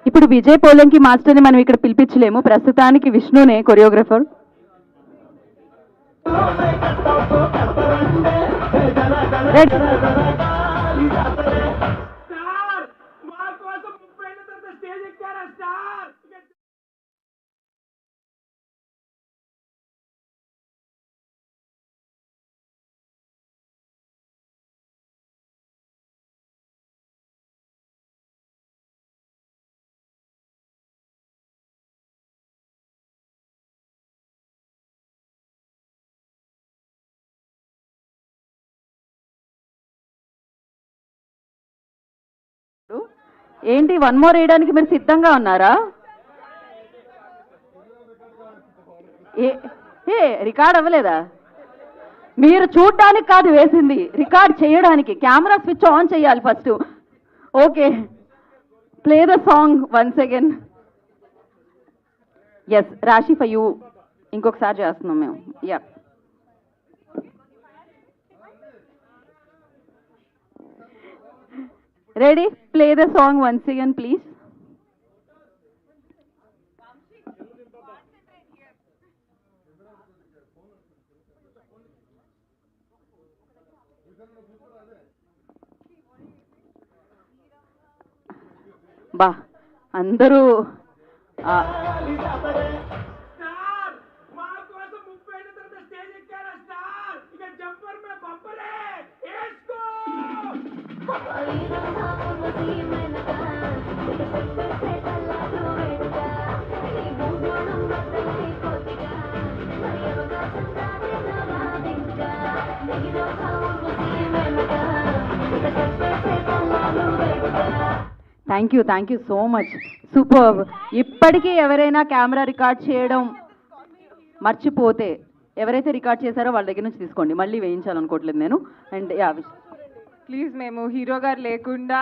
ఇప్పుడు విజయ్ పోలంకి మాస్టర్ని మనం ఇక్కడ పిలిపించలేము, ప్రస్తుతానికి విష్ణునే కొరియోగ్రఫర్. ఏంటి వన్ మోర్ వేయడానికి మీరు సిద్ధంగా ఉన్నారా? ఏ రికార్డ్ అవ్వలేదా? మీరు చూడడానికి కాదు వేసింది, రికార్డ్ చేయడానికి. కెమెరా స్విచ్ ఆన్ చేయాలి first. Okay, play the song once again. Yes, Rashi for you ఇంకొకసారి చేస్తున్నాం మేము. Yeah, ready? Play the song once again, please. బా అందరూ thank you so much, super. ఇప్పటికీ ఎవరైనా కెమెరా రికార్డ్ చేయడం మర్చిపోతే, ఎవరైతే రికార్డ్ చేశారో వాళ్ళ దగ్గర నుంచి తీసుకోండి, మళ్ళీ వేయించాలనుకోవట్లేదు నేను. అండ్ యా, ప్లీజ్ మేము హీరో గారు లేకుండా